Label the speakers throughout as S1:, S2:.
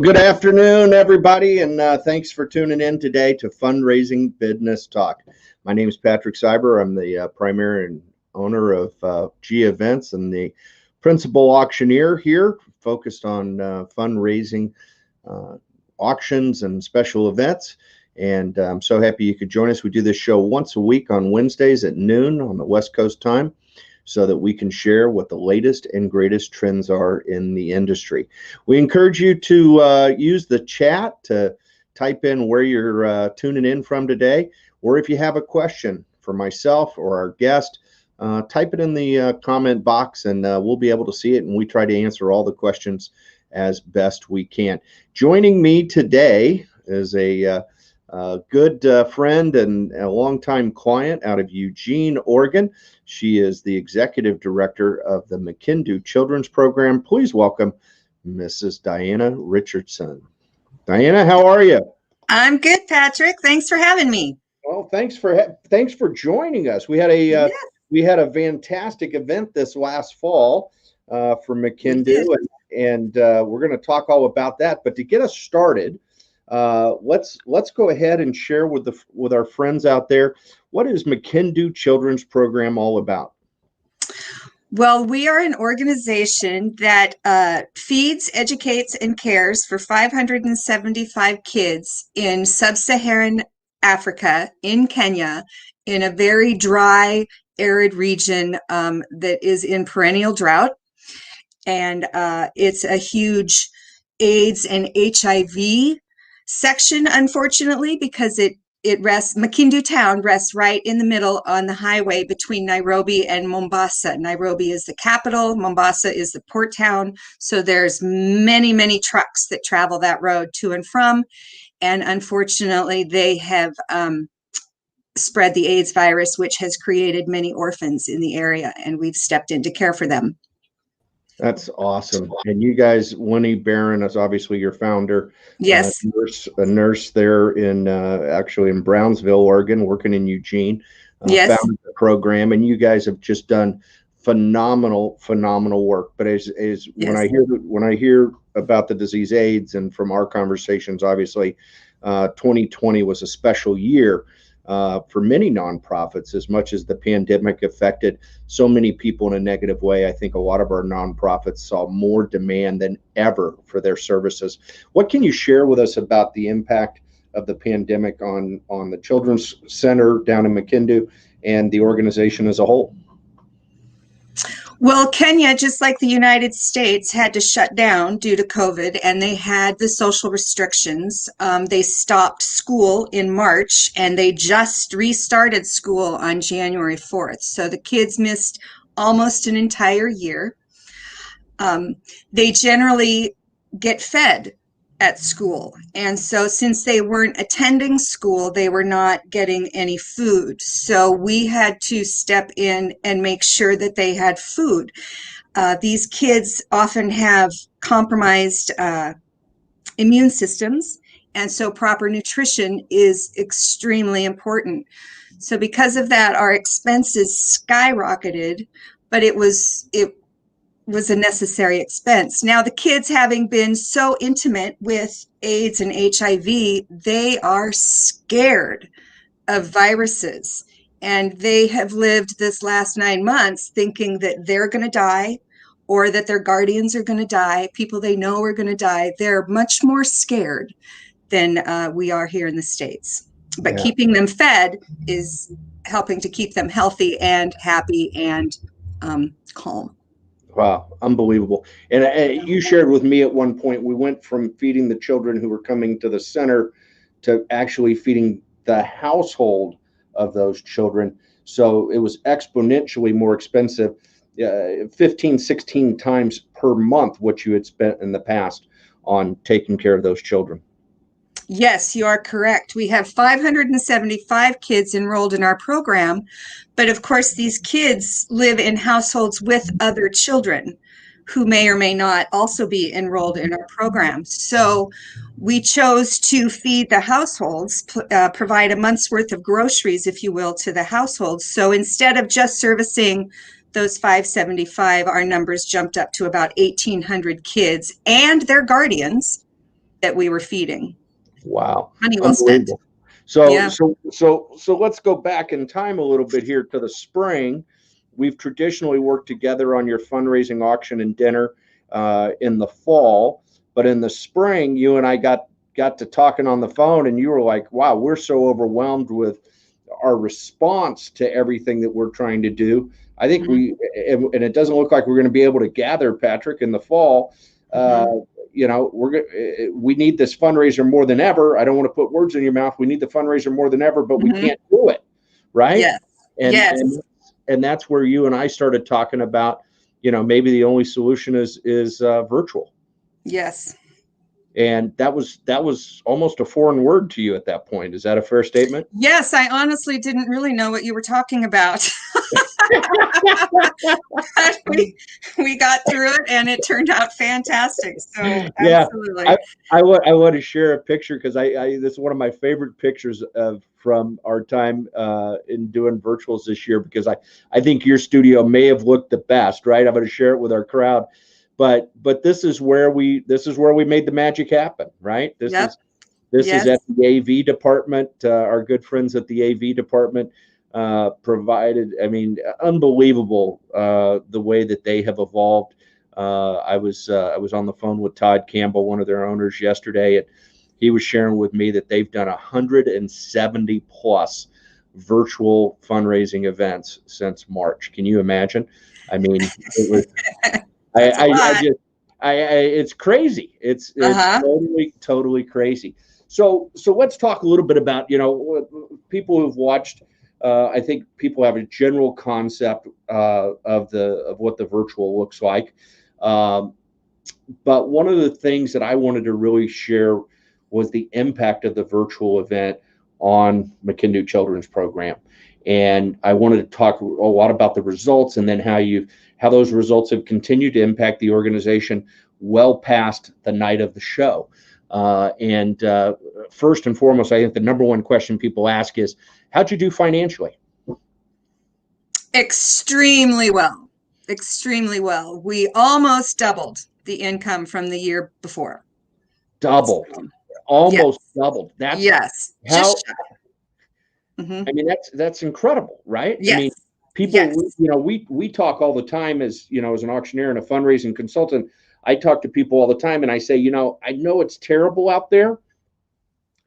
S1: good afternoon, everybody, and thanks for tuning in today to Fundraising Bidness Talk. My name is Patrick Cyber. I'm the primary and owner of G Events and the principal auctioneer here, focused on fundraising auctions and special events. And I'm so happy you could join us. We do this show once a week on Wednesdays at noon on the West Coast time, so that we can share what the latest and greatest trends are in the industry. We encourage you to use the chat to type in where you're tuning in from today, or if you have a question for myself or our guest, type it in the comment box, and we'll be able to see it, and we try to answer all the questions as best we can. Joining me today is a good friend and a longtime client out of Eugene, Oregon. She is the executive director of the McKindu Children's Program. Please welcome Mrs. Diana Richardson. Diana, how are you?
S2: I'm good, Patrick. Thanks for having me.
S1: Well, thanks for joining us. We had a fantastic event this last fall for McKindu, and we're going to talk all about that. But to get us started, let's go ahead and share with our friends out there, what is McKindu Children's Program all about?
S2: Well, we are an organization that feeds, educates, and cares for 575 kids in sub-Saharan Africa, in Kenya, in a very dry, arid region that is in perennial drought. And it's a huge AIDS and HIV section, unfortunately, because McKindu town rests right in the middle on the highway between Nairobi and Mombasa. Nairobi is the capital, Mombasa is the port town. So there's many, many trucks that travel that road to and from. And unfortunately, they have spread the AIDS virus, which has created many orphans in the area, and we've stepped in to care for them.
S1: That's awesome. And you guys, Winnie Barron is obviously your founder.
S2: Yes.
S1: A nurse there in actually in Brownsville, Oregon, working in Eugene.
S2: Yes.
S1: Founded the program, and you guys have just done phenomenal work. But as yes. when I hear about the disease AIDS, and from our conversations, obviously, 2020 was a special year for many nonprofits. As much as the pandemic affected so many people in a negative way, I think a lot of our nonprofits saw more demand than ever for their services. What can you share with us about the impact of the pandemic on the Children's Center down in McKindu and the organization as a whole?
S2: Well, Kenya, just like the United States, had to shut down due to COVID, and they had the social restrictions. They stopped school in March, and they just restarted school on January 4th. So the kids missed almost an entire year. They generally get fed at school. And so since they weren't attending school, they were not getting any food. So we had to step in and make sure that they had food. These kids often have compromised immune systems, and so proper nutrition is extremely important. So because of that, our expenses skyrocketed, but it was a necessary expense. Now, the kids, having been so intimate with AIDS and HIV, they are scared of viruses. And they have lived this last 9 months thinking that they're going to die, or that their guardians are going to die, people they know are going to die. They're much more scared than we are here in the States. But keeping them fed is helping to keep them healthy and happy and calm.
S1: Wow, unbelievable. And you shared with me at one point, we went from feeding the children who were coming to the center to actually feeding the household of those children. So it was exponentially more expensive, 15, 16 times per month what you had spent in the past on taking care of those children.
S2: Yes, you are correct. We have 575 kids enrolled in our program, but of course these kids live in households with other children who may or may not also be enrolled in our program. So we chose to feed the households, provide a month's worth of groceries, if you will, to the households. So instead of just servicing those 575, our numbers jumped up to about 1,800 kids and their guardians we were feeding.
S1: Wow.
S2: Money well spent.
S1: Unbelievable. So,
S2: Yeah.
S1: so let's go back in time a little bit here to the spring. We've traditionally worked together on your fundraising auction and dinner in the fall, but in the spring, you and I got to talking on the phone, and you were like, "Wow, we're so overwhelmed with our response to everything that we're trying to do." I think and it doesn't look like we're going to be able to gather, Patrick, in the fall. You know, we need this fundraiser more than ever. I don't want to put words in your mouth. We need the fundraiser more than ever, but we can't do it, right?
S2: Yes.
S1: And,
S2: yes.
S1: and that's where you and I started talking about, you know, maybe the only solution is virtual.
S2: Yes.
S1: And that was almost a foreign word to you at that point. Is that a fair statement?
S2: Yes, I honestly didn't really know what you were talking about. we got through it, and it turned out fantastic. So absolutely.
S1: Yeah, I want to share a picture because this is one of my favorite pictures from our time in doing virtuals this year, because I think your studio may have looked the best, right? I'm going to share it with our crowd. But this is where we made the magic happen, right? This is at the AV department. Our good friends at the AV department provided, I mean, unbelievable the way that they have evolved. I was on the phone with Todd Campbell, one of their owners, yesterday, and he was sharing with me that they've done 170 plus virtual fundraising events since March. Can you imagine? I mean, it was. It's crazy. It's totally crazy. So let's talk a little bit about, you know, people who've watched. I think people have a general concept of what the virtual looks like. But one of the things that I wanted to really share was the impact of the virtual event on McKindu Children's Program. And I wanted to talk a lot about the results, and then how those results have continued to impact the organization well past the night of the show. First and foremost, I think the number one question people ask is, how'd you do financially?
S2: Extremely well. Extremely well. We almost doubled the income from the year before.
S1: Doubled. Almost doubled. That's how. I mean, that's incredible, right?
S2: Yes.
S1: I mean, people, you know, we talk all the time as, you know, as an auctioneer and a fundraising consultant. I talk to people all the time, and I say, you know, I know it's terrible out there,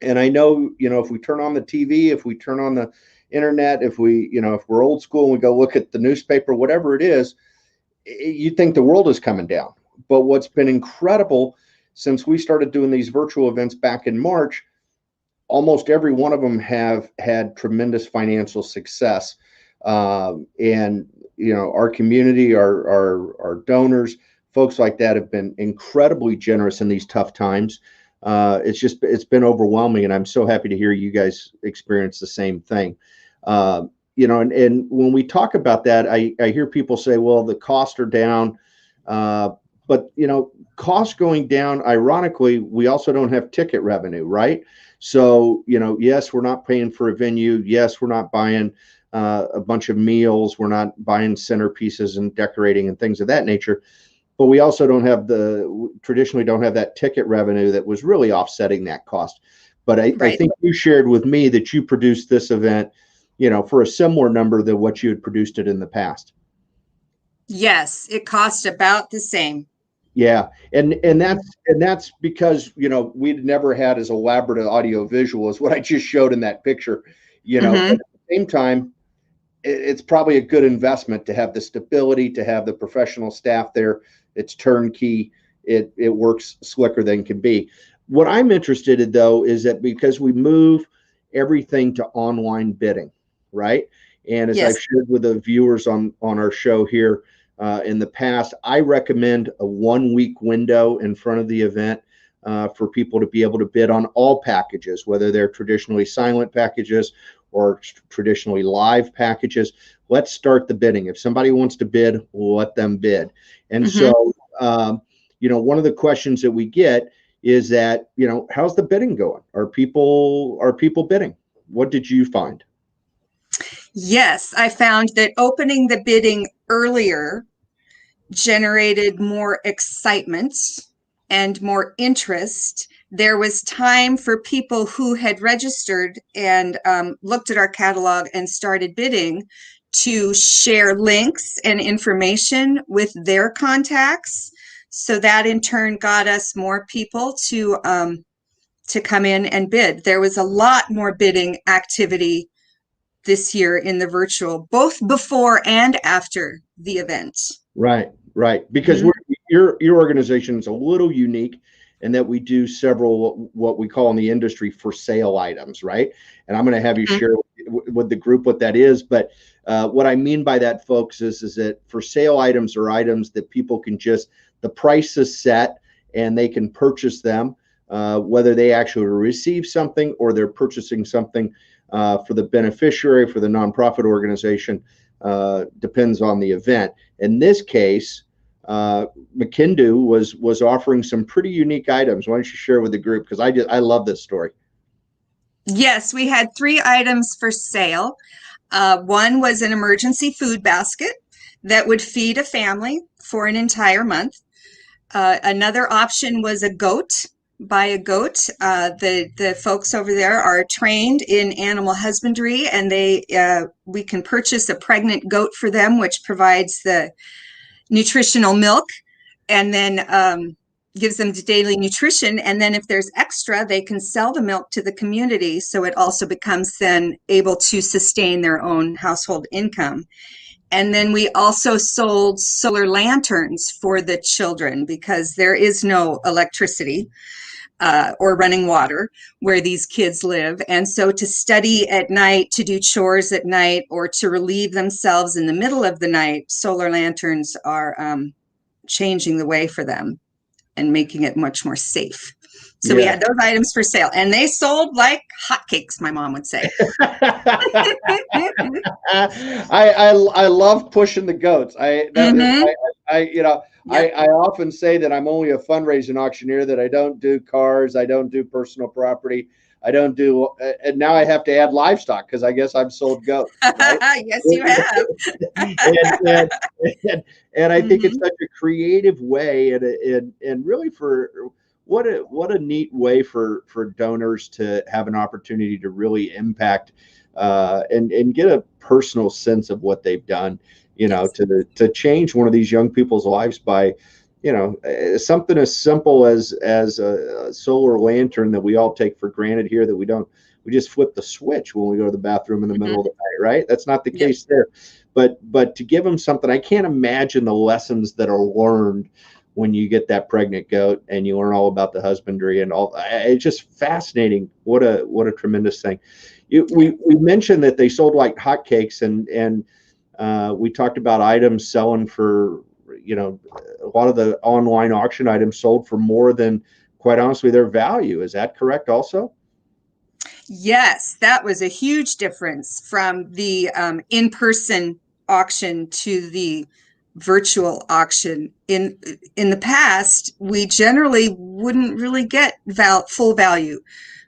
S1: and I know, you know, if we turn on the TV, if we turn on the internet, if we're old school and we go look at the newspaper, whatever it is, you think the world is coming down. But what's been incredible since we started doing these virtual events back in March, almost every one of them have had tremendous financial success. And, you know, our community, our donors, folks like that have been incredibly generous in these tough times. It's been overwhelming, and I'm so happy to hear you guys experience the same thing. You know, and when we talk about that, I hear people say, well, the costs are down. But, you know, costs going down, ironically, we also don't have ticket revenue, right? So, you know, yes, we're not paying for a venue. Yes, we're not buying a bunch of meals. We're not buying centerpieces and decorating and things of that nature. But we also traditionally don't have that ticket revenue that was really offsetting that cost. But I think you shared with me that you produced this event, you know, for a similar number than what you had produced it in the past.
S2: Yes, it cost about the same.
S1: Yeah, and that's because, you know, we'd never had as elaborate audio visual as what I just showed in that picture. You know, but at the same time, it's probably a good investment to have the stability, to have the professional staff there. It's turnkey. It works slicker than can be. What I'm interested in, though, is that because we move everything to online bidding, right? And as I've shared with the viewers on our show here in the past, I recommend a 1 week window in front of the event for people to be able to bid on all packages, whether they're traditionally silent packages or traditionally live packages. Let's start the bidding. If somebody wants to bid, we'll let them bid. And so, you know, one of the questions that we get is that, you know, how's the bidding going? Are people bidding? What did you find?
S2: Yes, I found that opening the bidding earlier generated more excitement and more interest. There was time for people who had registered and looked at our catalog and started bidding to share links and information with their contacts. So that in turn got us more people to come in and bid. There was a lot more bidding activity this year in the virtual, both before and after the event.
S1: Right, right. Because your organization is a little unique in that we do several what we call in the industry for sale items, right? And I'm going to have you share with the group what that is. But what I mean by that, folks, is that for sale items are items that people can just, the price is set and they can purchase them, whether they actually receive something or they're purchasing something for the beneficiary, for the nonprofit organization, depends on the event. In this case, McKindu was offering some pretty unique items. Why don't you share with the group? Because I love this story.
S2: Yes, we had 3 items for sale. One was an emergency food basket that would feed a family for an entire month. Another option was a goat. Buy a goat. The folks over there are trained in animal husbandry, and we can purchase a pregnant goat for them, which provides the nutritional milk, and then gives them daily nutrition. And then if there's extra, they can sell the milk to the community. So it also becomes then able to sustain their own household income. And then we also sold solar lanterns for the children because there is no electricity or running water where these kids live. And so to study at night, to do chores at night, or to relieve themselves in the middle of the night, solar lanterns are changing the way for them and making it much more safe. So we had those items for sale, and they sold like hotcakes, my mom would say.
S1: I love pushing the goats. I often say that I'm only a fundraising auctioneer, that I don't do cars, I don't do personal property, I don't do, and now I have to add livestock because I guess I've sold goats. Right?
S2: Yes, you have.
S1: and I think it's such a creative way, and really for what a neat way for donors to have an opportunity to really impact and get a personal sense of what they've done, to change one of these young people's lives by, something as simple as a solar lantern that we all take for granted here, that we just flip the switch when we go to the bathroom in the middle of the night, right? That's not the case there. But to give them something, I can't imagine the lessons that are learned when you get that pregnant goat and you learn all about the husbandry and all. It's just fascinating. What a tremendous thing. We mentioned that they sold like hotcakes, and we talked about items selling for, a lot of the online auction items sold for more than, quite honestly, their value. Is that correct also?
S2: Yes, that was a huge difference from the in-person auction to the virtual auction. In the past, we generally wouldn't really get full value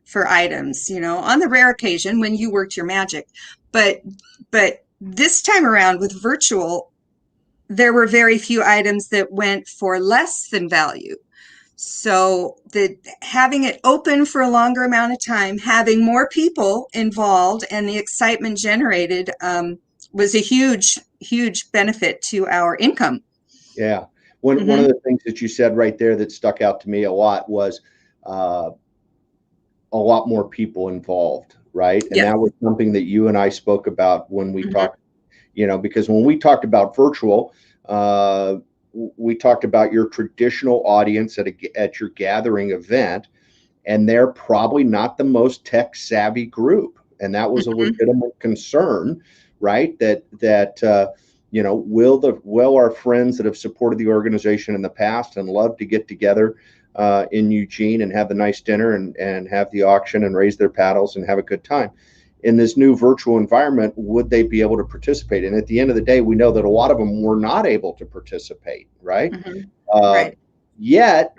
S2: for items, on the rare occasion when you worked your magic. But this time around with virtual, there were very few items that went for less than value. So having it open for a longer amount of time, having more people involved, and the excitement generated was a huge, huge benefit to our income.
S1: Yeah. One of the things that you said right there that stuck out to me a lot was a lot more people involved, right? And that was something that you and I spoke about when we talked, because when we talked about virtual, we talked about your traditional audience at your gathering event, and they're probably not the most tech savvy group. And that was a legitimate concern, right? That will our friends that have supported the organization in the past and love to get together in Eugene and have the nice dinner and have the auction and raise their paddles and have a good time in this new virtual environment, would they be able to participate? And at the end of the day, we know that a lot of them were not able to participate, right?
S2: Right.
S1: Yet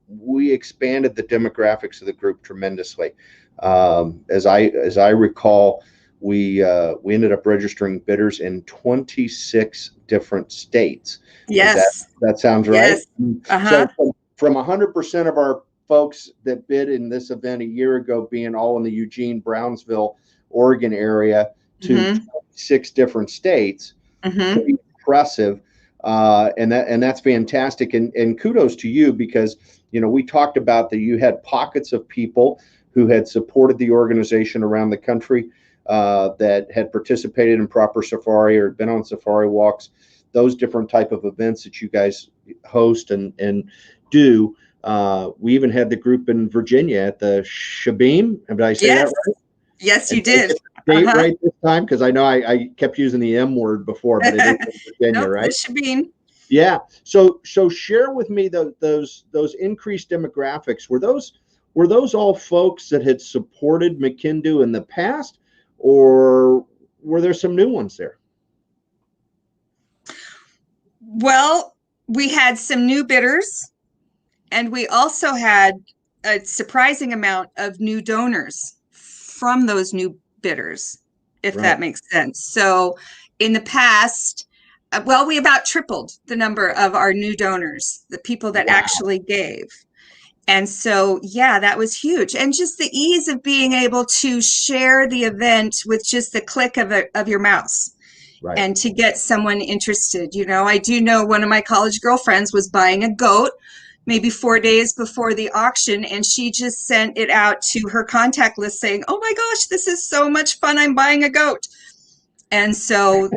S1: we expanded the demographics of the group tremendously. As I recall, we ended up registering bidders in 26 different states.
S2: Yes.
S1: That sounds right.
S2: Yes.
S1: So from 100% of our folks that bid in this event a year ago being all in the Eugene, Brownsville, Oregon area to 6 different states, pretty impressive. And that's fantastic. And kudos to you, because, you know, we talked about that you had pockets of people who had supported the organization around the country, that had participated in proper safari or been on safari walks, those different type of events that you guys host and do. We even had the group in Virginia at the Shabim. Did I say that right?
S2: Yes, you did.
S1: Date right this time, because I know I kept using the M word before, but it is Virginia,
S2: nope,
S1: right?
S2: The Shabim.
S1: Yeah. So share with me those increased demographics. Were those all folks that had supported McKindu in the past, or were there some new ones there?
S2: Well, we had some new bidders, and we also had a surprising amount of new donors from those new bidders, if that makes sense. So in the past, well, we about tripled the number of our new donors, the people that actually gave. And so, yeah, that was huge. And just the ease of being able to share the event with just the click of your mouse. Right. And to get someone interested. You know, I do know one of my college girlfriends was buying a goat maybe 4 days before the auction, and she just sent it out to her contact list saying, "Oh my gosh, this is so much fun, I'm buying a goat." And so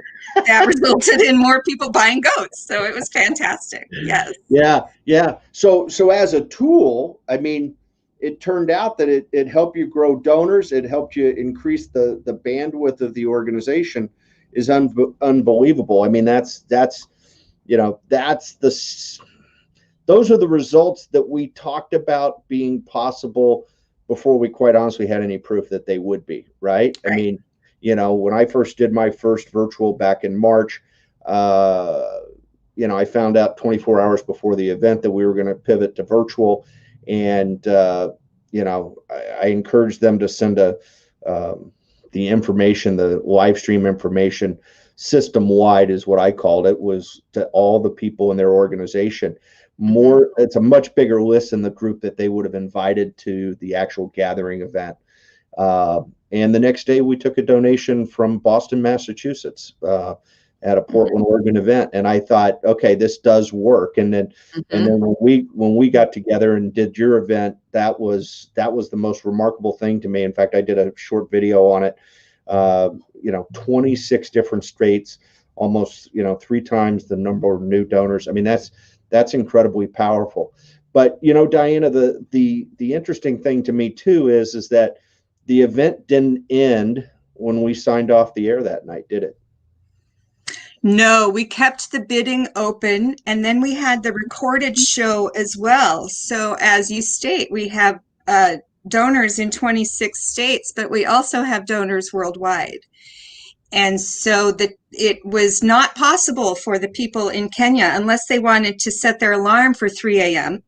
S2: that resulted in more people buying goats. So it was fantastic. Yes.
S1: Yeah. So as a tool, I mean, it turned out that it helped you grow donors, it helped you increase the bandwidth of the organization, is unbelievable. I mean, those are the results that we talked about being possible before we quite honestly had any proof that they would be, right? I mean, you know, when I first did my first virtual back in March, you know, I found out 24 hours before the event that we were going to pivot to virtual, and you know, I encouraged them to send the information, the live stream information, system wide is what I called it, was to all the people in their organization. It's a much bigger list than the group that they would have invited to the actual gathering event. And the next day we took a donation from Boston, Massachusetts, at a Portland, Oregon event. And I thought, okay, this does work. And then when we got together and did your event, that was the most remarkable thing to me. In fact, I did a short video on it. You know, 26 different states, almost, you know, 3 times the number of new donors. I mean, that's incredibly powerful. But, you know, Diana, the interesting thing to me too is that the event didn't end when we signed off the air that night, did it?
S2: No, we kept the bidding open, and then we had the recorded show as well. So as you state, we have donors in 26 states, but we also have donors worldwide. And so it was not possible for the people in Kenya, unless they wanted to set their alarm for 3 a.m.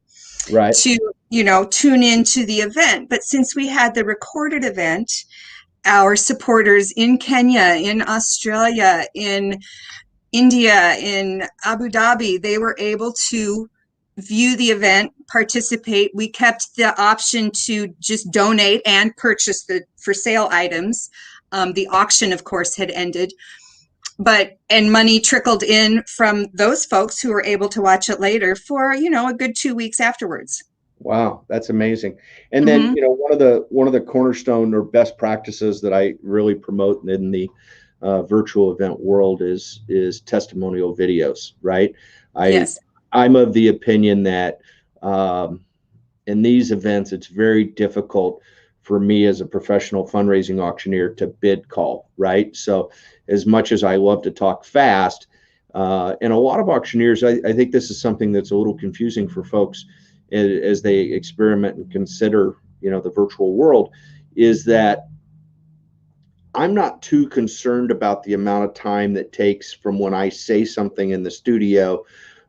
S2: to, you know, tune into the event. But since we had the recorded event, our supporters in Kenya, in Australia, in India, in Abu Dhabi, they were able to view the event, participate. We kept the option to just donate and purchase the for sale items. The auction, of course, had ended, and money trickled in from those folks who were able to watch it later for, you know, a good 2 weeks afterwards.
S1: Wow, that's amazing. And then, you know, one of the cornerstone or best practices that I really promote in the virtual event world is testimonial videos, right? I'm of the opinion that in these events, it's very difficult for me as a professional fundraising auctioneer to bid call, right? So as much as I love to talk fast, and a lot of auctioneers, I think this is something that's a little confusing for folks as they experiment and consider, you know, the virtual world, is that I'm not too concerned about the amount of time that takes from when I say something in the studio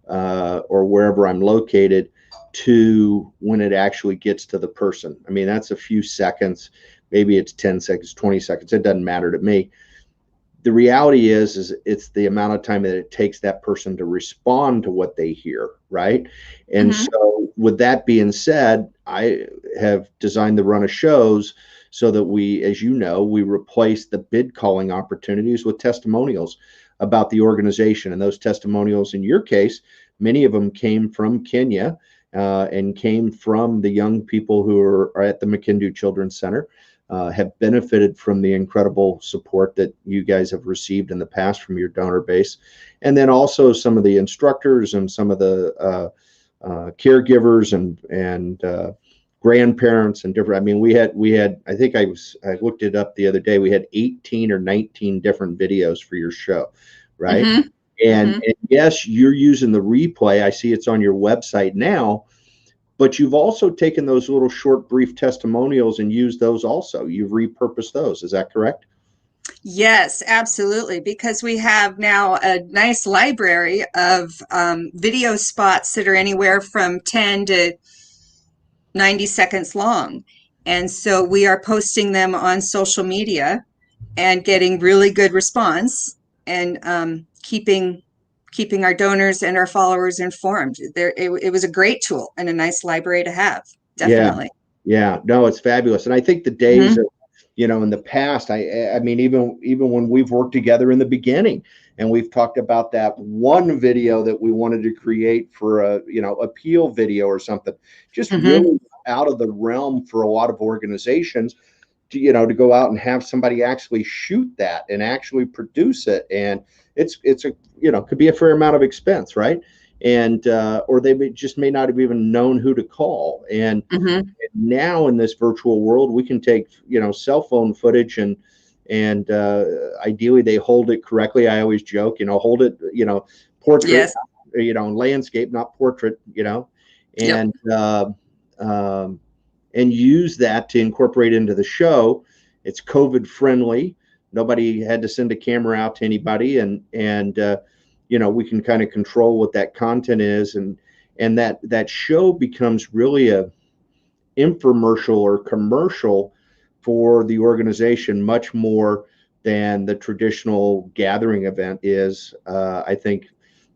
S1: or wherever I'm located to when it actually gets to the person. I mean, that's a few seconds, maybe it's 10 seconds, 20 seconds, it doesn't matter to me. the reality is it's the amount of time that it takes that person to respond to what they hear, right? And so with that being said, I have designed the run of shows so that we, as you know, we replace the bid calling opportunities with testimonials about the organization. And those testimonials, in your case, many of them came from Kenya and came from the young people who are at the McKindu Children's Center. Have benefited from the incredible support that you guys have received in the past from your donor base. And then also some of the instructors and some of the caregivers and grandparents and different. I mean, we had, I think I looked it up the other day. We had 18 or 19 different videos for your show, right? And yes, you're using the replay. I see it's on your website now. But you've also taken those little short, brief testimonials and used those also. You've repurposed those. Is that correct?
S2: Yes, absolutely. Because we have now a nice library of video spots that are anywhere from 10 to 90 seconds long. And so we are posting them on social media and getting really good response and keeping our donors and our followers informed. It was a great tool and a nice library to have. Definitely.
S1: Yeah. No, it's fabulous. And I think the days of, in the past, I mean, even when we've worked together in the beginning and we've talked about that one video that we wanted to create for a, appeal video or something, just really out of the realm for a lot of organizations to go out and have somebody actually shoot that and actually produce it. And it's a, could be a fair amount of expense, right? And or they may not have even known who to call. And now in this virtual world, we can take cell phone footage and ideally they hold it correctly. I always joke, hold it, portrait, landscape, not portrait, and use that to incorporate into the show. It's COVID friendly. Nobody had to send a camera out to anybody, and we can kind of control what that content is, and that show becomes really a infomercial or commercial for the organization, much more than the traditional gathering event is. I think,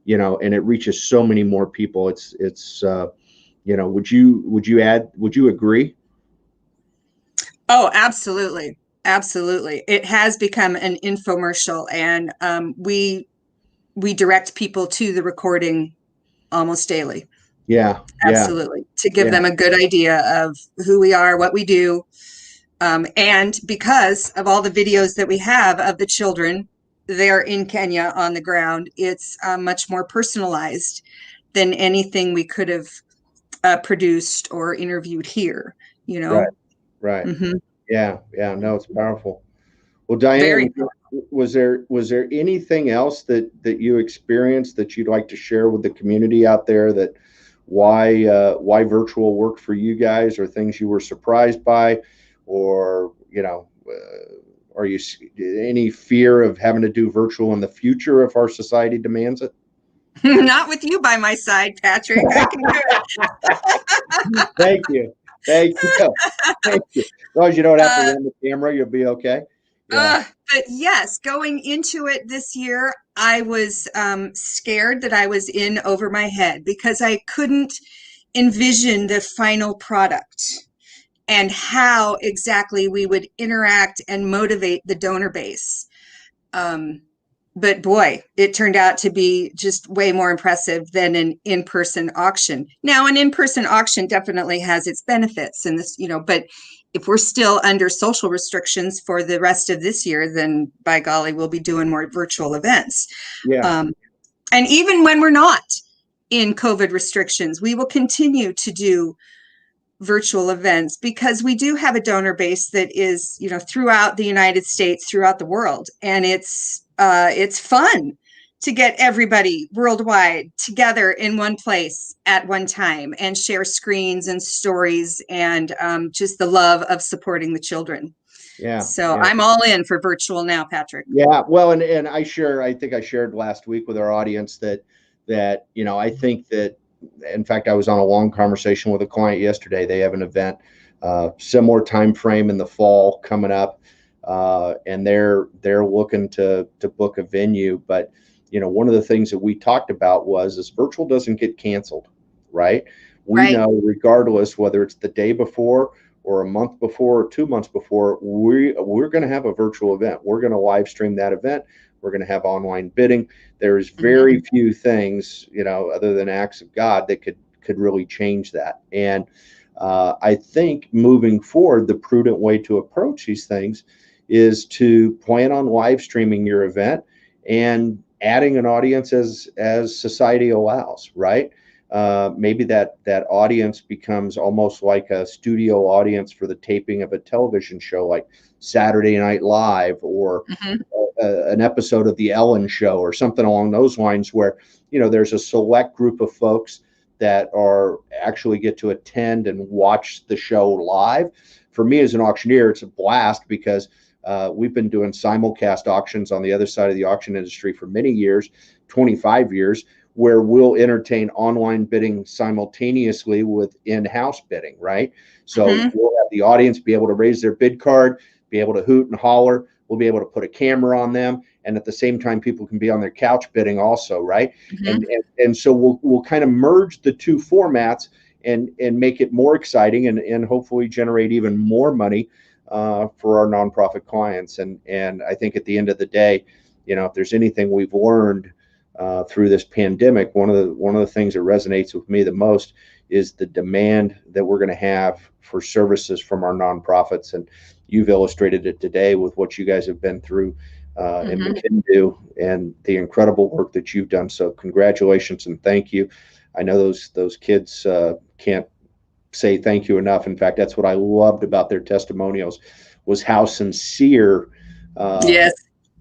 S1: and it reaches so many more people. It's would you agree?
S2: Oh, absolutely. Absolutely. It has become an infomercial, and we direct people to the recording almost daily.
S1: Yeah.
S2: Absolutely. To give them a good idea of who we are, what we do. And because of all the videos that we have of the children there in Kenya on the ground, it's much more personalized than anything we could have produced or interviewed here,
S1: Right. Yeah. No, it's powerful. Well, Diane, was there anything else that you experienced that you'd like to share with the community out there, that why virtual worked for you guys, or things you were surprised by, or are you any fear of having to do virtual in the future if our society demands it?
S2: Not with you by my side, Patrick. I can do
S1: it. Thank you. As long as you don't have to run the camera, you'll be okay.
S2: But yes, going into it this year, I was scared that I was in over my head because I couldn't envision the final product and how exactly we would interact and motivate the donor base. But boy, it turned out to be just way more impressive than an in-person auction. Now, an in-person auction definitely has its benefits, and this, but if we're still under social restrictions for the rest of this year, then by golly, we'll be doing more virtual events. And even when we're not in COVID restrictions, we will continue to do virtual events because we do have a donor base that is, throughout the United States, throughout the world, and it's fun to get everybody worldwide together in one place at one time and share screens and stories and just the love of supporting the children. I'm all in for virtual now, Patrick.
S1: Yeah, well, and I think I shared last week with our audience that I think that, in fact, I was on a long conversation with a client yesterday. They have an event, similar time frame in the fall coming up. and they're looking to book a venue. But one of the things that we talked about was this virtual doesn't get canceled, right? We
S2: Right.
S1: know, regardless whether it's the day before or a month before or 2 months before, we're going to have a virtual event. We're going to live stream that event. We're going to have online bidding. There's very few things, other than acts of God, that could really change that. And I think moving forward, the prudent way to approach these things is to plan on live streaming your event and adding an audience as society allows, right? Maybe that audience becomes almost like a studio audience for the taping of a television show like Saturday Night Live, or an episode of The Ellen Show, or something along those lines, where there's a select group of folks that are actually get to attend and watch the show live. For me as an auctioneer, it's a blast, because we've been doing simulcast auctions on the other side of the auction industry for many years, 25 years, where we'll entertain online bidding simultaneously with in-house bidding, right? So we'll have the audience be able to raise their bid card, be able to hoot and holler. We'll be able to put a camera on them, and at the same time, people can be on their couch bidding also, right? And so we'll kind of merge the two formats and make it more exciting, and hopefully generate even more money for our nonprofit clients. And I think at the end of the day, if there's anything we've learned through this pandemic, one of the things that resonates with me the most is the demand that we're going to have for services from our nonprofits. And you've illustrated it today with what you guys have been through in McKindu, and the incredible work that you've done. So congratulations and thank you. I know those kids can't say thank you enough. In fact, that's what I loved about their testimonials, was how sincere
S2: Yes.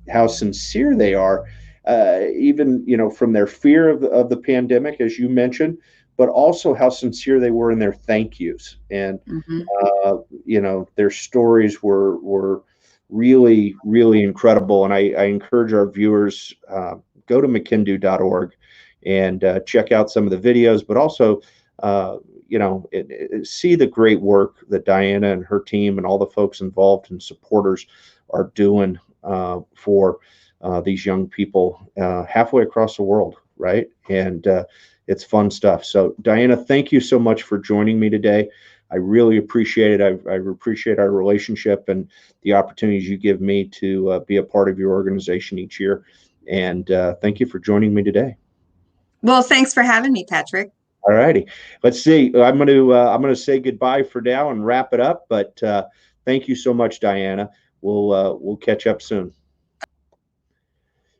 S1: how sincere they are, even from their fear of the pandemic, as you mentioned, but also how sincere they were in their thank yous. And their stories were really, really incredible. And I encourage our viewers, go to McKindu.org and check out some of the videos, but also see the great work that Diana and her team and all the folks involved and supporters are doing for these young people halfway across the world, right? And it's fun stuff. So Diana, thank you so much for joining me today. I really appreciate it. I appreciate our relationship and the opportunities you give me to be a part of your organization each year. And thank you for joining me today.
S2: Well, thanks for having me, Patrick.
S1: All righty. Let's see. I'm going to say goodbye for now and wrap it up. But thank you so much, Diana. We'll catch up soon.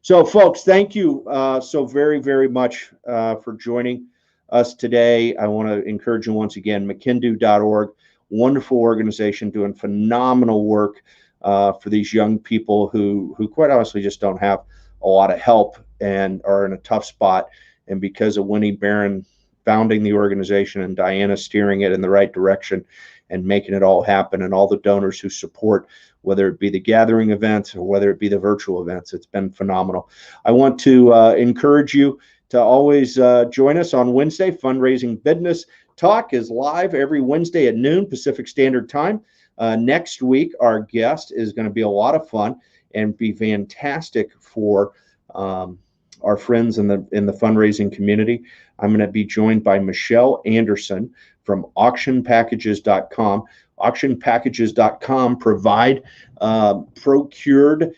S1: So, folks, thank you so very, very much for joining us today. I want to encourage you once again, McKindu.org, wonderful organization doing phenomenal work for these young people who quite honestly just don't have a lot of help and are in a tough spot. And because of Winnie Barron founding the organization and Diana steering it in the right direction and making it all happen, and all the donors who support, whether it be the gathering events or whether it be the virtual events, it's been phenomenal. I want to encourage you to always join us on Wednesday. Fundraising Bidness Talk is live every Wednesday at noon Pacific Standard Time. Next week, our guest is going to be a lot of fun and be fantastic for our friends in the fundraising community. I'm going to be joined by Michelle Anderson from auctionpackages.com. Auctionpackages.com provide procured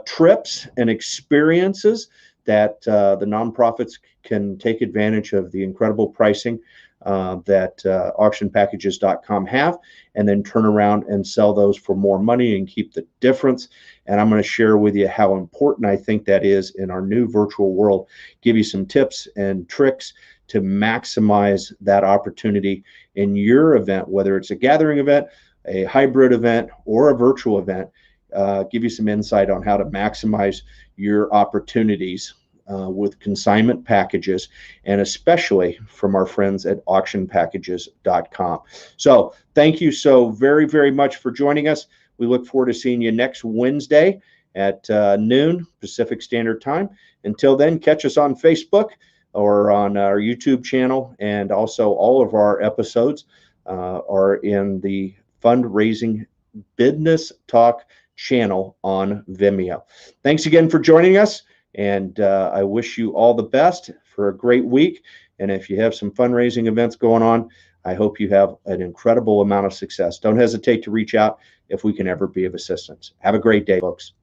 S1: trips and experiences that the nonprofits can take advantage of the incredible pricing that auctionpackages.com have, and then turn around and sell those for more money and keep the difference. And I'm going to share with you how important I think that is in our new virtual world, give you some tips and tricks to maximize that opportunity in your event, whether it's a gathering event, a hybrid event, or a virtual event. Give you some insight on how to maximize your opportunities with consignment packages, and especially from our friends at auctionpackages.com. So thank you so very, very much for joining us. We look forward to seeing you next Wednesday at noon Pacific Standard Time. Until then, catch us on Facebook or on our YouTube channel, and also all of our episodes are in the Fundraising Bidness Talk channel on Vimeo. Thanks again for joining us, and I wish you all the best for a great week. And if you have some fundraising events going on, I hope you have an incredible amount of success. Don't hesitate to reach out if we can ever be of assistance. Have a great day, folks.